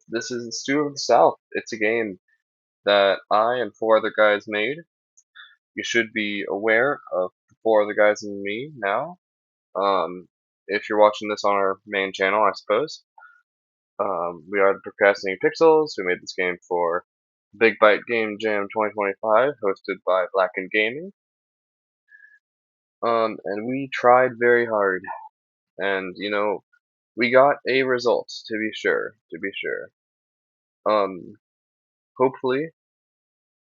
This is Stew of the South. It's a game that I and four other guys made. You should be aware of the four other guys and me now. If you're watching this on our main channel, I suppose. We are the Procrastinating Pixels. We made this game for Big Byte Game Jam 2025, hosted by Black and Gaming. And we tried very hard, and we got a result, to be sure. Um, Hopefully,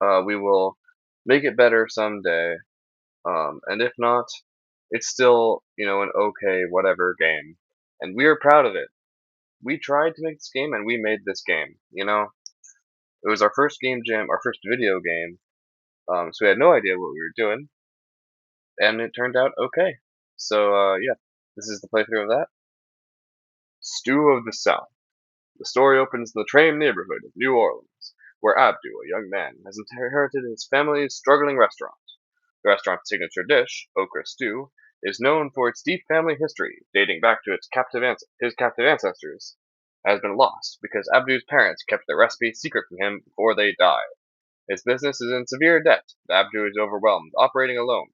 we will make it better someday. And if not, it's still, an okay, whatever game. And we are proud of it. We tried to make this game and we made this game. It was our first game jam, our first video game. So we had no idea what we were doing. And it turned out okay. So, yeah, this is the playthrough of that. Stew of the South. The story opens in the Train neighborhood of New Orleans, where Abdu, a young man, has inherited his family's struggling restaurant. The restaurant's signature dish, okra stew, is known for its deep family history, dating back to his captive ancestors. It has been lost because Abdu's parents kept the recipe secret from him before they died. His business is in severe debt, and Abdu is overwhelmed, operating alone.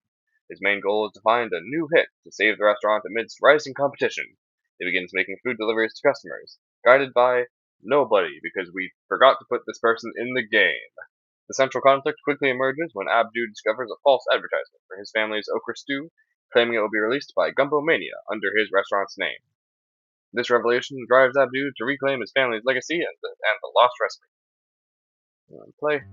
His main goal is to find a new hit to save the restaurant amidst rising competition. He begins making food deliveries to customers, guided by nobody because we forgot to put this person in the game. The central conflict quickly emerges when Abdu discovers a false advertisement for his family's okra stew, claiming it will be released by Gumbo Mania under his restaurant's name. This revelation drives Abdu to reclaim his family's legacy and the lost recipe. Play.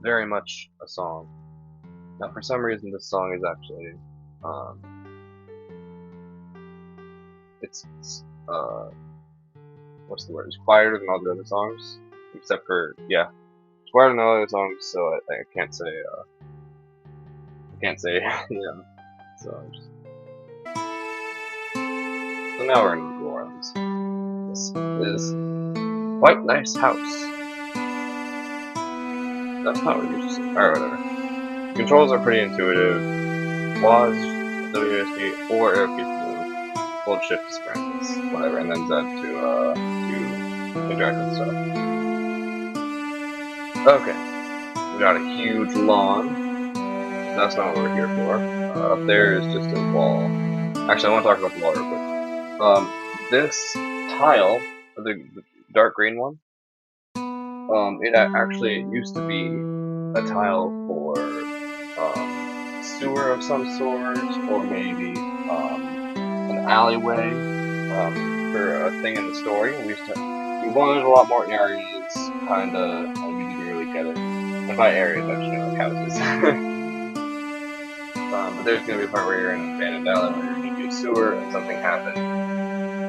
Very much a song. Now, for some reason, this song is actually, um, it's what's the word? It's quieter than all the other songs, except for, yeah, it's quieter than all the other songs. So I can't say, yeah. So just, so now we're in New Orleans. This is quite nice house. That's not what you just said. Alright, whatever. Controls are pretty intuitive. WAS, WSD, or if you move, hold shift to sprint, it's whatever, and then Z to interact with stuff. Okay, we got a huge lawn. That's not what we're here for. Up there is just a wall. Actually, I want to talk about the wall real quick. This tile, the dark green one, it actually used to be a tile for sewer of some sort, or maybe an alleyway for a thing in the story. We wanted a lot more areas, kinda, and we didn't really get it. And by areas, I just mean like houses. But there's gonna be a part where you're in an abandoned alley where you're gonna be a sewer and something happened.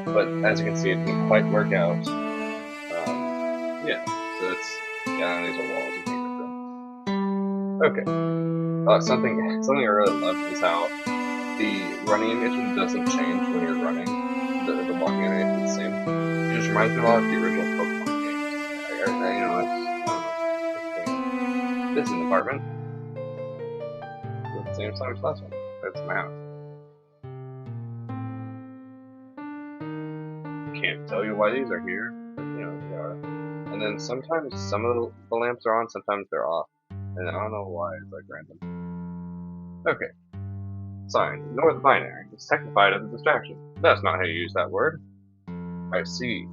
But as you can see, it didn't quite work out. Yeah, so it's, yeah, these are walls and things like that. Okay. Something I really love is how the running animation doesn't change when you're running. The walking animation is the same. It just reminds me a lot of the original Pokemon games. I don't know. This is an apartment. With the same size as last one. That's my house. Can't tell you why these are here, but they are. And then sometimes some of the lamps are on, sometimes they're off. And I don't know why, it's like random. Okay. Sign. Ignore the binary. It's technified as a distraction. That's not how you use that word. I see.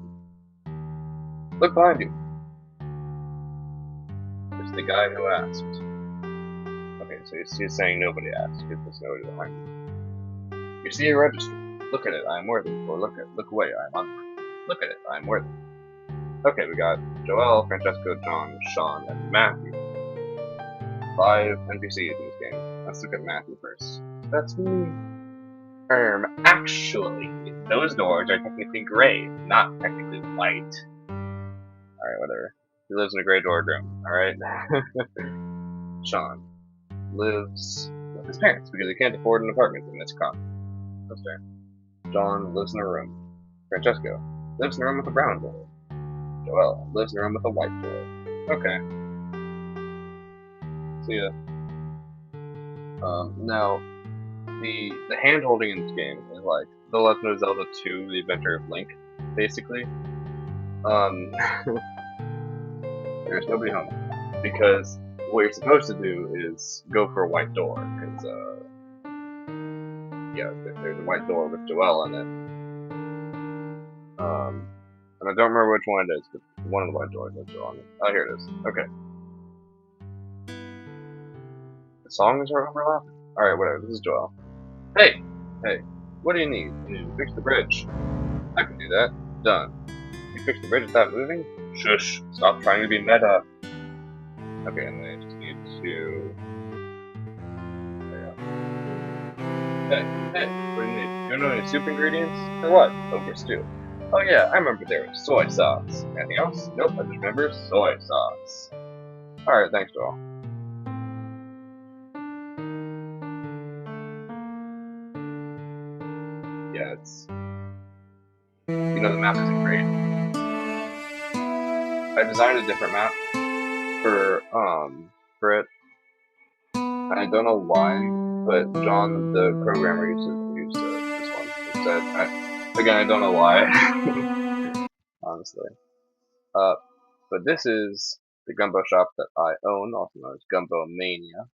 Look behind you. It's the guy who asked. Okay, so he's saying nobody asked, because there's nobody behind you. You see a register. Look at it, I am worthy. Or look away, I am unworthy. Look at it, I am worthy. Okay, we got Joel, Francesco, John, Sean, and Matthew. 5 NPCs in this game. Let's look at Matthew first. That's me. Actually, those doors are technically gray, not technically white. Alright, whatever. He lives in a gray doored room, alright? Sean lives with his parents because he can't afford an apartment in this con. That's fair. John lives in a room. Francesco lives in a room with a brown door. Joel lives in a room with a white door. Okay. See ya. Now, the hand holding in this game is like The Legend of Zelda 2: The Adventure of Link, basically. Um, there's nobody home because what you're supposed to do is go for a white door because yeah, there's a white door with Joelle in it. And I don't remember which one it is, but one of the white doors has Joelle in it. Oh, here it is. Okay. The songs are overlapping. All right, whatever. This is Joelle. Hey, hey, what do you need? You need to fix the bridge. I can do that. Done. You fix the bridge without moving? Shush. Stop trying to be meta. Okay, and then I just need to... There we go. Hey, what do you need? You know any soup ingredients? For what? Oh, for stew. Oh yeah, I remember there was soy sauce. Anything else? Nope, I just remember soy sauce. Alright, thanks, Joel. Yeah, it's... You know the map isn't great. I designed a different map for it. I don't know why, but John, the programmer, used this one instead. Again, I don't know why, honestly. But this is the gumbo shop that I own, also known as Gumbo Mania.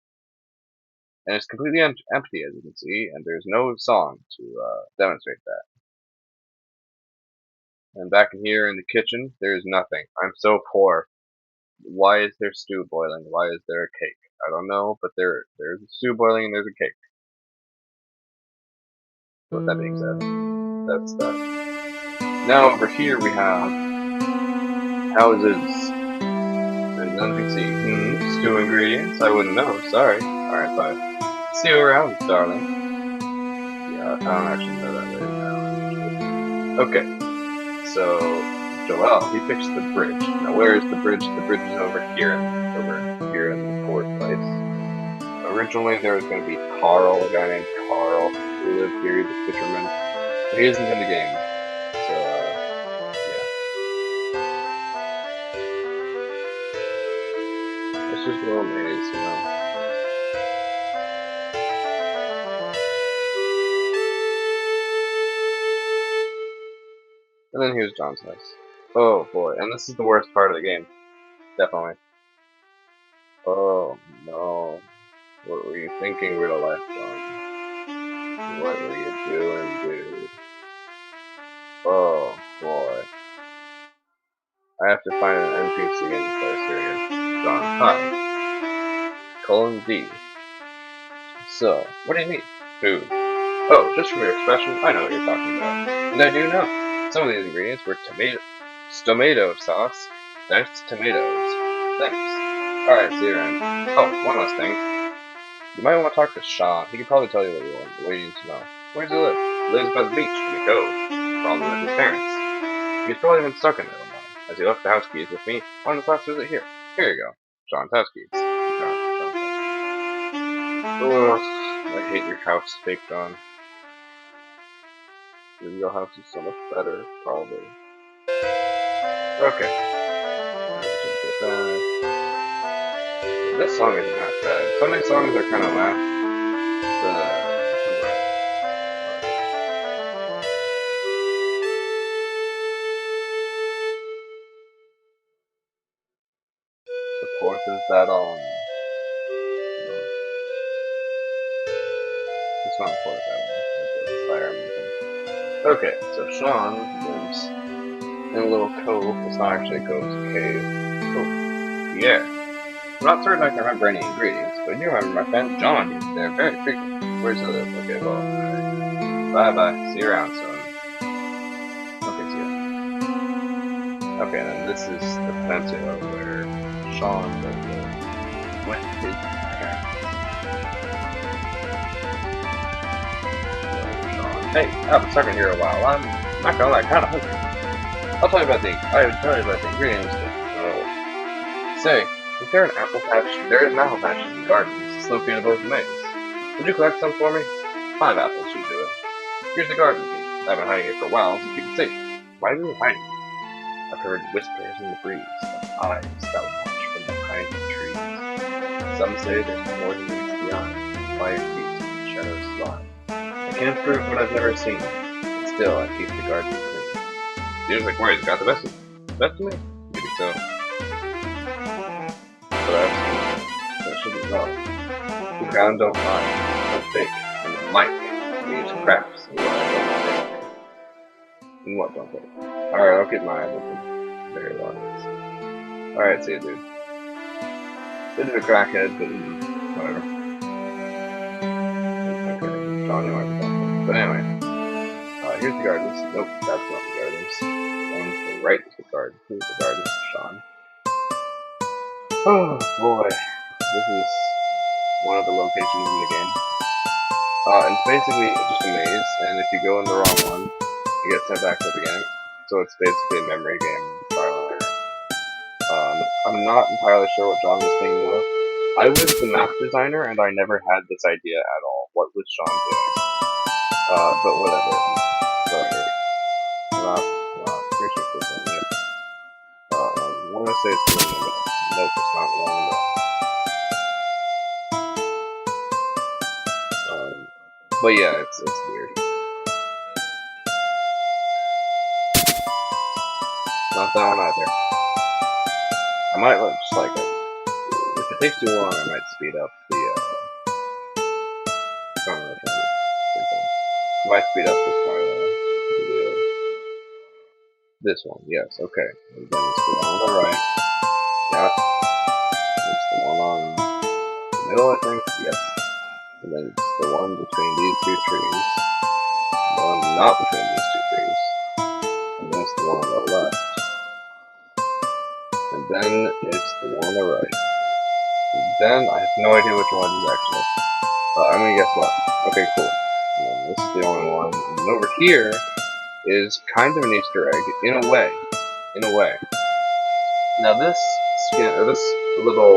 And it's completely empty, as you can see, and there's no song to demonstrate that. And back in here in the kitchen, there's nothing. I'm so poor. Why is there stew boiling? Why is there a cake? I don't know, but there's a stew boiling and there's a cake. With that being said, that's that. Now over here we have houses. And nothing to see. Stew ingredients? I wouldn't know, sorry. Alright, bye. See you around, darling. Yeah, I don't actually know that right now. Okay. So, Joel, he fixed the bridge. Now, where is the bridge? The bridge is over here in the fourth place. Originally, there was going to be Carl, a guy named Carl, who lived here, the fisherman. But he isn't in the game. So, yeah. It's just a little maze, you know. And then here's John's house. Oh boy, and this is the worst part of the game. Definitely. Oh no. What were you thinking, real life, John? What were you doing, dude? Oh boy. I have to find an NPC in this place. Here we go. John, hi. Colon D. So, what do you need? Food. Oh, just from your expression, I know what you're talking about. And I do know. Some of these ingredients were tomato sauce. That's tomatoes. Thanks. Alright, see you around. Oh, one last thing. You might want to talk to Sean. He can probably tell you what you need to know. Where does he live? He lives by the beach in the cove. Probably with his parents. He's probably been stuck in there all night. As he left the house keys with me, why don't the class visit here? Here you go. John's house keys. John's house keys. Ugh, I hate your house, fake John. Your real house is so much better, probably. Okay. This song isn't that bad. Some of these songs are kind of whack. The fourth is that it's not the fourth, it's a fire movement. Okay, so Sean lives in a little cove. It's not actually a cove, it's a cave. Oh, yeah. I'm not certain I can remember any ingredients, but I do remember my friend John used there very frequently. Where's the live? Okay, well, bye-bye. See you around, son. Okay, see ya. Okay, then this is the peninsula where Sean lived with his parents. Sean. Hey, I've been stuck in here a while. I'm not gonna lie, kinda hungry. I'll tell you about the ingredients, but, say, is there an apple patch? There is an apple patch in the garden. It's located above the maze. Would you collect some for me? 5 apples should do it. Here's the garden key. I've been hiding it for a while, so keep it safe. Why are you hiding it? I've heard whispers in the breeze, of eyes that watch from behind the trees. Some say there's more than meets the eye. quiet beats and shadows slide. I can't prove what I've never seen, but still I keep the garden clean. Seems like Warrior's got the best of me. Maybe so. But I've seen it. That shouldn't know. The ground don't lie, don't fake, and the mic leaves cracks in what I don't think. In what don't think? Alright, I'll get my eyes open. Very long. Alright, see you, dude. Bit of a crackhead, but whatever. Okay, Sean, you might be talking. But anyway, here's the gardens. Nope, that's not the gardens. The one to the right is the garden. Here's the gardens, Sean. Oh boy, this is one of the locations in the game. It's basically just a maze, and if you go in the wrong one, you get sent back to the game. So it's basically a memory game trial and error. I'm not entirely sure what John was thinking of. I was the map designer, and I never had this idea at all. What was Sean doing? But whatever. Whatever. Pretty sure this one, yeah. I want to say it's the one in the middle. Nope, it's not the one in the middle. But yeah, it's weird. Not that one either. I might just like it. If it takes too long, I might speed up the I might speed up this part video. This one, yes, okay. And then it's the one on the right. Yeah. It's the one on the middle, I think. Yes. And then it's the one between these two trees. The one not between these two trees. And then it's the one on the left. And then it's the one on the right. And then I have no idea which one it is actually. I'm gonna guess left. Okay, cool. And then this is the only one. And then over here is kind of an Easter egg, in a way. Now this this little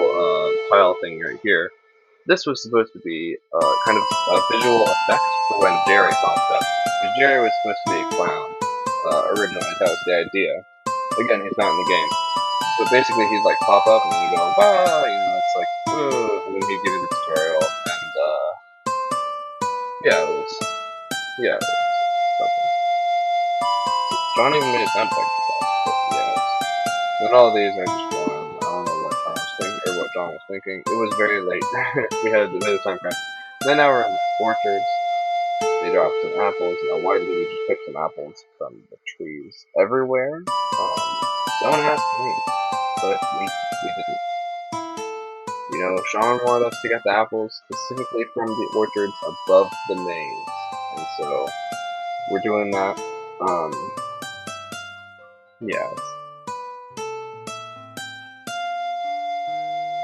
tile thing right here, this was supposed to be kind of a visual effect for when Jerry popped up. Because Jerry was supposed to be a clown, originally, that was the idea. Again, he's not in the game. But basically he'd like pop up and then go, bah, it's like, whoa, and then he'd give you the tutorial, and yeah, it was something. John even made a sound effect for that, but yeah. Then all of these are just going, I don't know what John was thinking. It was very late. We had a bit of time crunch. Then now we're in orchards. They dropped some apples. Now why did we just pick some apples from the trees everywhere? No one asked me, but we didn't. Sean wanted us to get the apples specifically from the orchards above the maze. And so we're doing that. Yeah.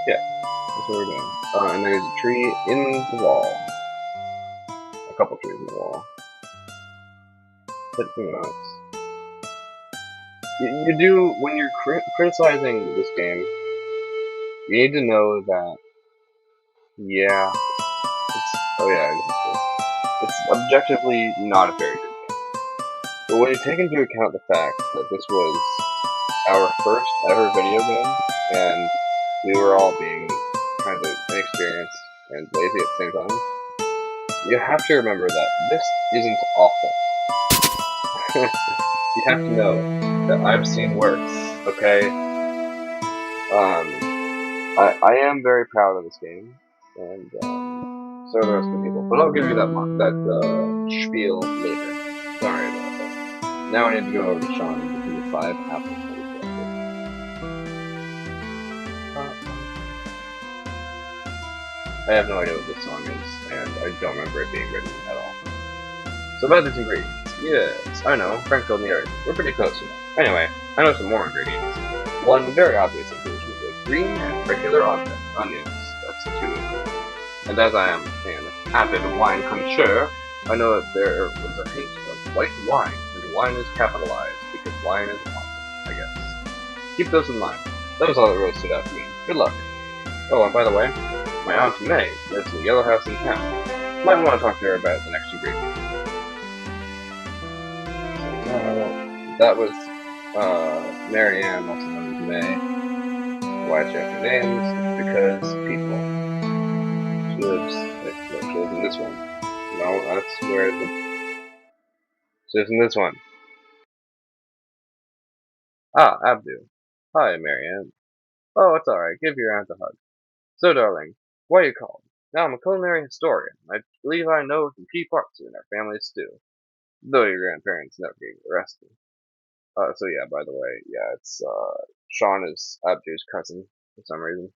Yeah, that's what we're doing. And there's a tree in the wall. A couple trees in the wall. But who knows? You do, when you're criticizing this game, you need to know that, yeah, it's objectively not a very good game. But when you take into account the fact that this was our first ever video game, and we were all being kind of inexperienced and lazy at the same time, you have to remember that this isn't awful. You have to know that I've seen worse, okay? I am very proud of this game, and so are the rest of the people. But I'll give you that spiel later. Sorry about that. Now I need to go over to Sean and give you 5 apples. I have no idea what this song is, and I don't remember it being written at all. So about these ingredients. Yes, I know, Frank told me already. We're pretty close enough. Anyway, I know some more ingredients. One very obvious ingredient is green and regular onions. That's 2 ingredients. And as I am an avid wine connoisseur, I know that there was a hint of white wine, and wine is capitalized, because wine is awesome, I guess. Keep those in mind. That was all that really stood out to me. Good luck. Oh, and by the way, my Aunt May lives in the yellow house in town. Might want to talk to her about the next ingredient. That was Marianne, also known as May. Why she has 2 names? Because people. She lives was in this one. No, that's where the... So it's in this one. Ah, Abdu. Hi, Marianne. Oh, it's alright. Give your aunt a hug. So, darling, why are you called? Now, I'm a culinary historian. I believe I know some key parts in our family stew, though your grandparents never gave you the recipe. So yeah, by the way, yeah, it's, Sean is Abdu's cousin, for some reason.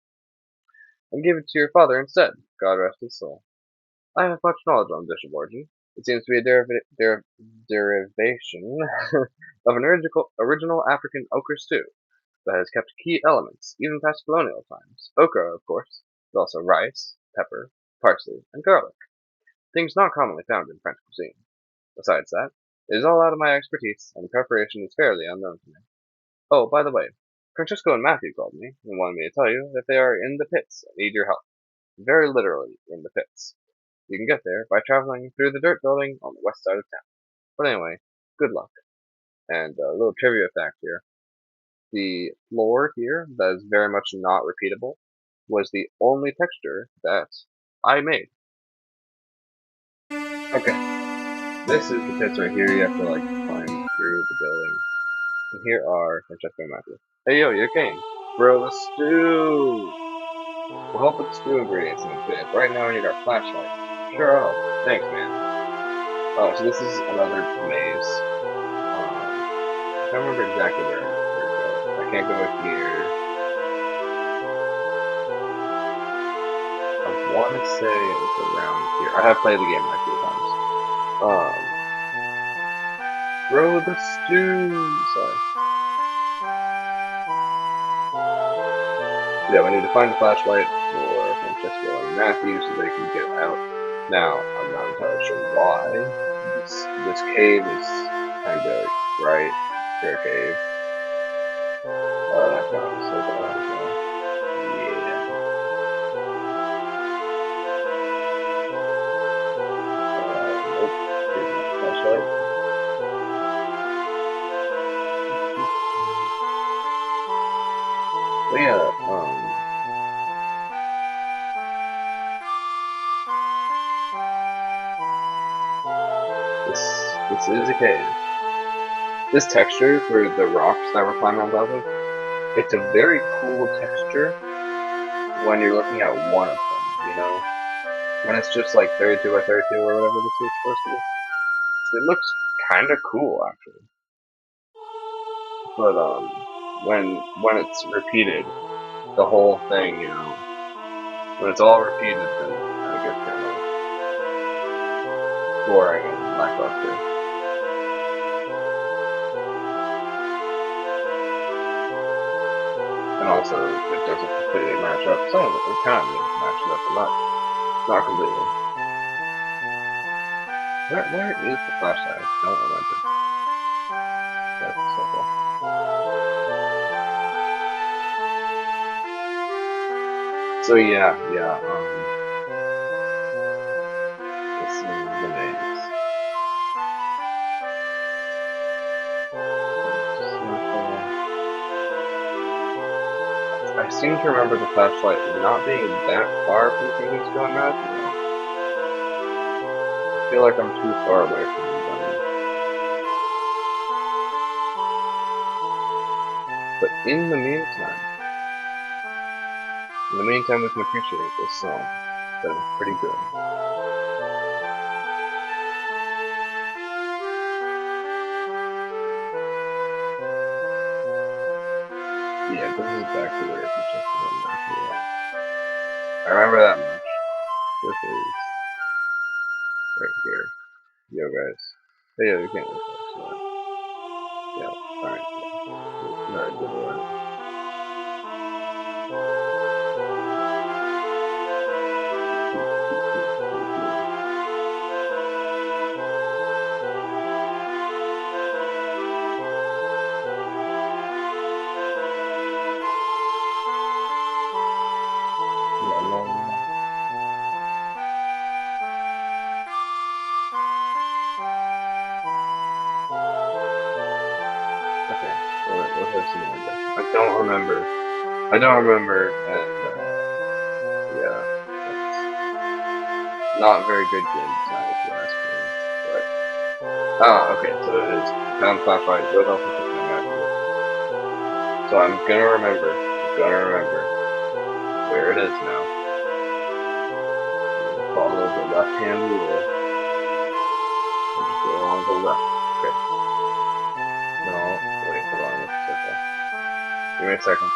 And give it to your father instead. God rest his soul. I have much knowledge on dish of origin. It seems to be a derivation of an original African ochre stew that has kept key elements, even past colonial times. Okra, of course, but also rice, pepper, parsley, and garlic. Things not commonly found in French cuisine. Besides that, it is all out of my expertise, and preparation is fairly unknown to me. Oh, by the way, Francesco and Matthew called me and wanted me to tell you that they are in the pits and need your help. Very literally in the pits. You can get there by traveling through the dirt building on the west side of town. But anyway, good luck. And a little trivia fact here. The floor here that is very much not repeatable was the only texture that I made. Okay, this is the pits right here. You have to like climb through the building. And here are Francesco and Matthew. Hey yo, you're Kane. Bro, the stew! We'll help with the stew ingredients in a bit. Right now we need our flashlight. Sure, I'll help. Thanks, man. So this is another maze. I don't remember exactly where to go. I can't go here. I want to say it was around here. I have played the game like a few times. Throw the stew! Sorry. Yeah, we need to find a flashlight for Francesco and Matthew so they can get out. Now, I'm not entirely sure why. This cave is kind of right for a cave. That got us so far. Yeah. Nope. Here's my flashlight. But yeah, this is a cave. This texture for the rocks that we're climbing on top of, it's a very cool texture when you're looking at one of them, you know? When it's just like 32 by 32 or whatever this is supposed to be. It looks kind of cool, actually. But, when it's repeated, the whole thing, you know, when it's all repeated, then I guess kind of boring and lackluster. And also, it doesn't completely match up. Some of it kind of matches up, but not completely. Where is the flashlight? I don't remember. That's so cool. So yeah, this is the maze. I seem to remember the flashlight not being that far from Francesco and Matthew. I feel like I'm too far away from them. But in the meantime, we can appreciate this song that is pretty good. Yeah, this is back to where Francesco and Matthew are. I remember that much. This is right here. Yo guys. Hey yo, you can't leave that. So, yeah, alright. Alright, good one. Okay, what have I seen like this? I don't remember, and, yeah. Not very good game design, if you ask me. But okay, so it is. Found flashlight, goes off the kitchen. I'm gonna do it. So I'm gonna remember. I'm gonna remember where it is now. Follow the left-hand rule. And just go along the left. Okay. No, wait, hold on. Let's circle. Give me a second.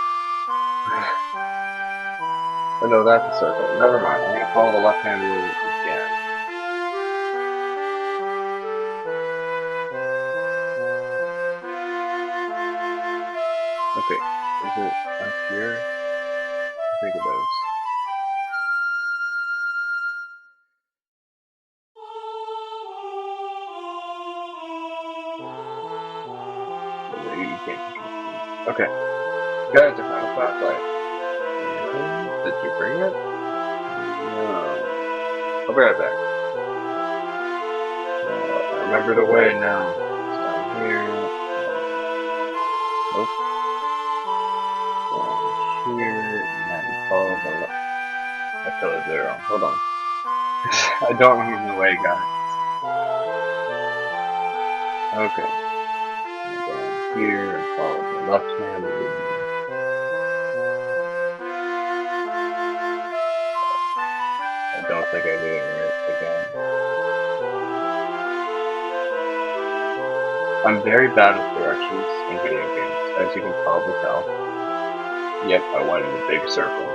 Oh no, that's a circle. Never mind. I'm gonna follow the left-hand rule again. Okay. Is it up here? I think it is. You can't control it. Okay. Guys, I found a flashlight. Did you bring it? No. I'll be right back. I remember the way now. It's down here. Nope. Down here. And then follow the left. I totally did it wrong. Hold on. I don't remember the way, guys. Okay. Down here and follow the left hand lead. I don't think I did it right again. I'm very bad with directions in video games, as you can probably tell. Yep, I went in a big circle.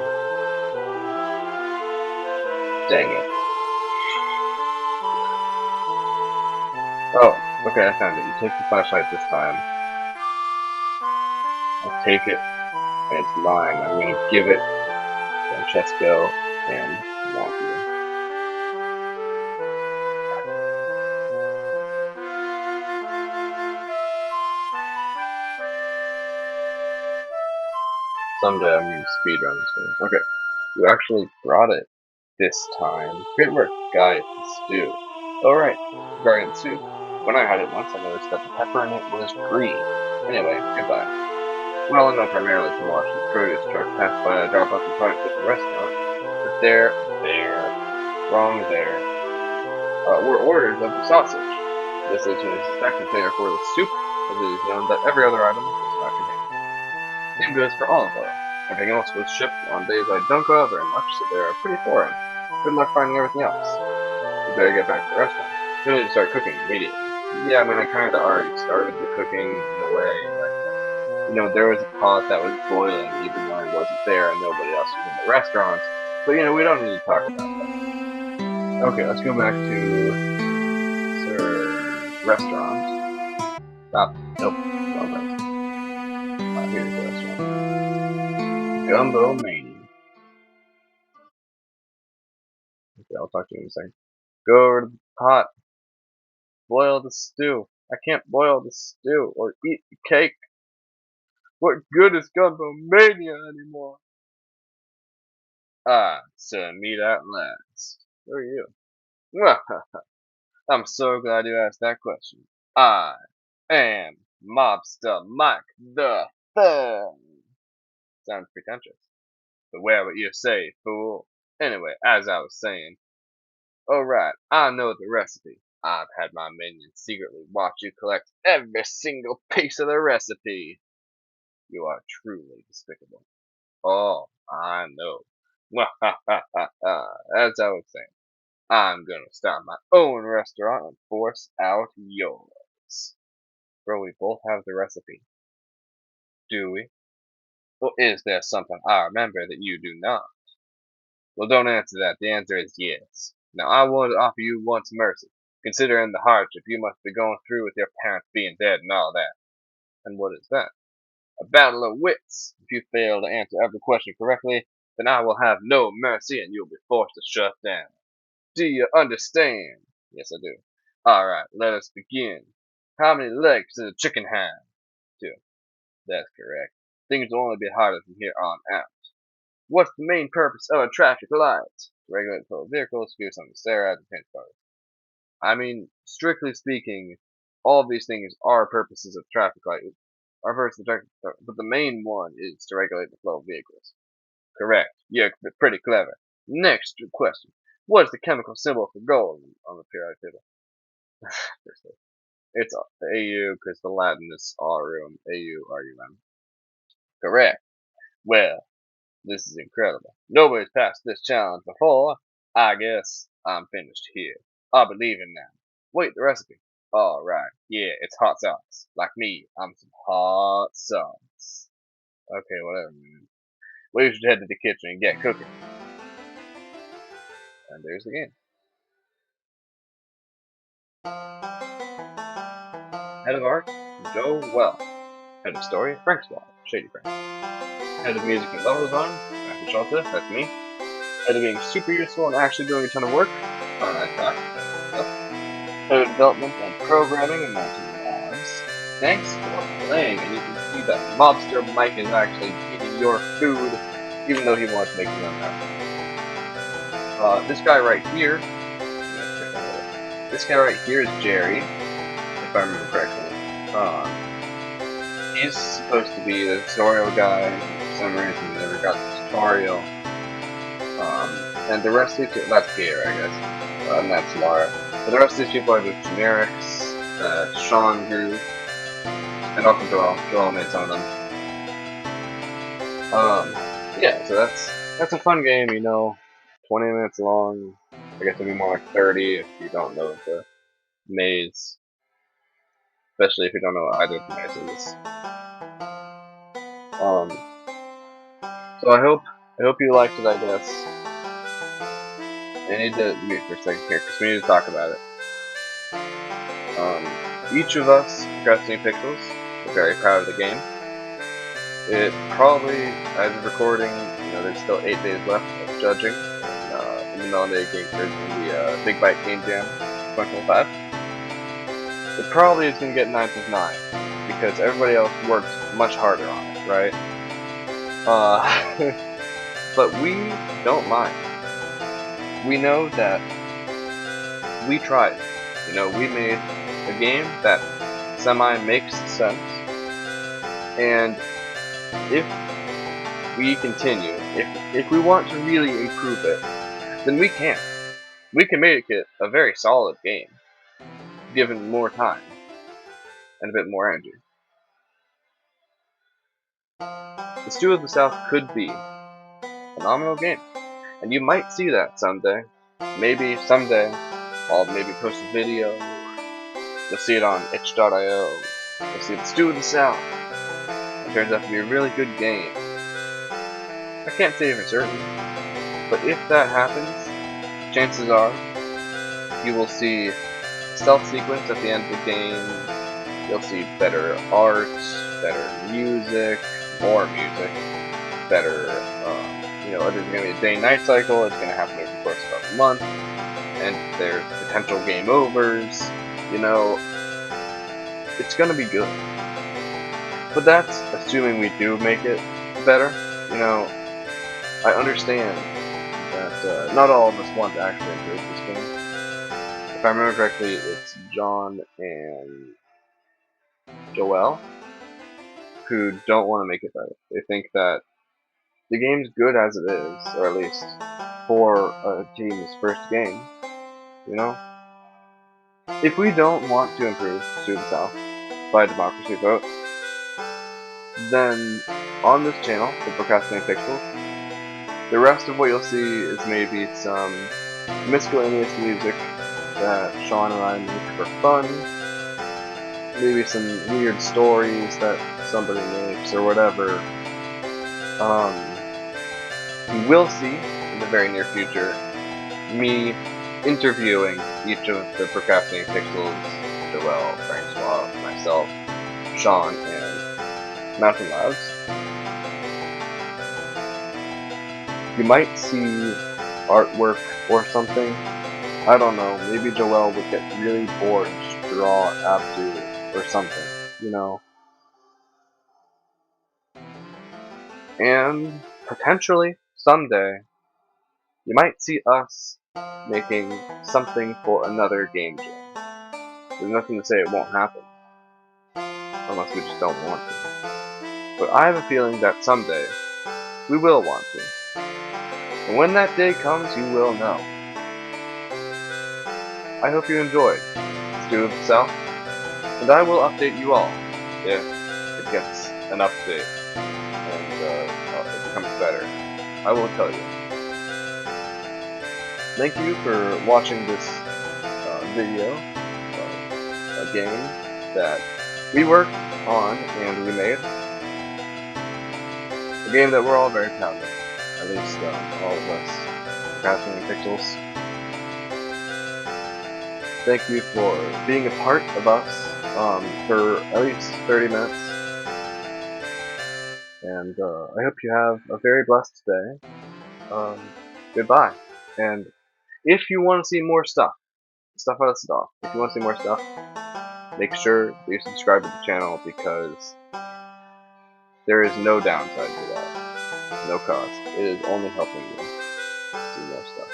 Dang it. Oh, okay, I found it. You take the flashlight this time. I take it, and it's mine. I'm gonna give it Francesco and Wonky. Someday I'm gonna speedrun this game. Okay, you actually brought it this time. Great work, guy. Stew. Alright, regarding the soup, when I had it once, I noticed that the pepper in it was green. Anyway, goodbye. Well, I know primarily from watching the produce truck pass by, I drop off the product at the restaurant, but there, wrong there, were orders of the sausage. This leads me to suspect that they are for the soup, as it is known that every other item is not contained. Same goes for olive oil. Everything else was shipped on days I don't go out very much, so they are pretty foreign. Good luck finding everything else. You better get back to the restaurant. You need to start cooking immediately. Yeah, I mean, I kind of already started the cooking in a way. Like, there was a pot that was boiling even when I wasn't there and nobody else was in the restaurant. But, we don't need to talk about that. Okay, let's go back to Sir Restaurant. Stop. Nope. Wrong place. Here's the restaurant. Gumbo Mania. Okay, I'll talk to you in a second. Go over to the pot. Boil the stew. I can't boil the stew or eat the cake. What good is Gumbo Mania anymore? So meet at last. Who are you? Well, I'm so glad you asked that question. I am Mobster Mike the Third. Sounds pretentious. But wear what you say, fool. Anyway, as I was saying, alright, I know the recipe. I've had my minions secretly watch you collect every single piece of the recipe. You are truly despicable. Oh, I know. As I was saying, I'm gonna start my own restaurant and force out yours. Bro, we both have the recipe. Do we? Or is there something I remember that you do not? Well, don't answer that. The answer is yes. Now, I want to offer you once mercy, considering the hardship you must be going through with your parents being dead and all that. And what is that? A battle of wits. If you fail to answer every question correctly, then I will have no mercy and you'll be forced to shut down. Do you understand? Yes, I do. Alright, let us begin. How many legs does a chicken have? Two. That's correct. Things will only be harder from here on out. What's the main purpose of a traffic light? To regulate the flow of vehicles, give something to stare at, and paint cars. I mean, strictly speaking, all of these things are purposes of traffic light. Are purposes of traffic, but the main one is to regulate the flow of vehicles. Correct. You're pretty clever. Next question. What is the chemical symbol for gold on the periodic table? It's AU because the Latin is aurum, AURUM. Correct. Well, this is incredible. Nobody's passed this challenge before. I guess I'm finished here. I believe in now. Wait, the recipe. Alright, yeah, it's hot sauce. Like me, I'm some hot sauce. Okay, whatever, man. We should head to the kitchen and get cooking. And there's the game. Head of art, Joe Well. Head of story, Frank Swall, Shady Frank. Head of music and level design, Matthew Shelta, that's me. Head of being super useful and actually doing a ton of work, Talk. Head of development and programming and Mountain Labs. Thanks for playing, and you can see that Mobster Mike is actually eating your food, even though he wants to make his own house. This guy right here, is Jerry, if I remember correctly. He's supposed to be the tutorial guy, and for some reason he never got the tutorial. And the rest of these, that's Pierre, I guess, and that's Laura. But the rest of these people are the generics, Sean grew, and also Joel. Joel made some of them. Yeah, so that's a fun game, 20 minutes long. I guess it'd be more like 30 if you don't know the maze. Especially if you don't know either of the mazes. So I hope you liked it, I guess. I need to mute for a second here, because we need to talk about it. Each of us, Procrastinating Pixels, are very proud of the game. It probably, as of recording, there's still 8 days left of judging in the Melanated Game in the Big Byte Game Jam 2025. It probably is going to get 9th of 9, because everybody else worked much harder on it, right? But we don't mind. We know that we tried. We made a game that semi-makes sense, and if we continue, if we want to really improve it, then we can. We can make it a very solid game, given more time and a bit more energy. The Stew of the South could be a phenomenal game, and you might see that someday. Maybe someday I'll maybe post a video. You'll see it on itch.io. You'll see the Stew of the South. It turns out to be a really good game. I can't say for certain, but if that happens, chances are you will see a stealth sequence at the end of the game. You'll see better art, better music, more music, better, there's going to be a day-night cycle. It's going to happen over the course of a month, and there's potential game overs. It's going to be good. But that's assuming we do make it better. I understand that not all of us want to actually improve this game. If I remember correctly, it's John and Joel who don't want to make it better. They think that the game's good as it is, or at least for a team's first game. If we don't want to improve Student South by democracy vote, then on this channel, the Procrastinating Pixels, the rest of what you'll see is maybe some miscellaneous music that Sean and I make for fun, maybe some weird stories that somebody makes or whatever. You will see in the very near future me interviewing each of the Procrastinating Pixels, Joel, Francois, myself, Sean, and Mountain Labs. You might see artwork or something. I don't know, maybe Joel would get really bored and just draw Abdu or something, And potentially, someday, you might see us making something for another game jam. There's nothing to say it won't happen. Unless we just don't want to. But I have a feeling that someday, we will want to. And when that day comes, you will know. I hope you enjoyed Stew of the South, and I will update you all if it gets an update and it becomes better. I will tell you. Thank you for watching this video of a game that we worked on and we made. A game that we're all very proud of. At least all of us. Procrastinating Pixels. Thank you for being a part of us for at least 30 minutes. And I hope you have a very blessed day. Goodbye. And if you want to see more stuff out of stuff, if you want to see more stuff, make sure you subscribe to the channel because there is no downside to that. No cost. It is only helping you see more stuff.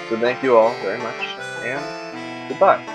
So thank you all very much, and goodbye.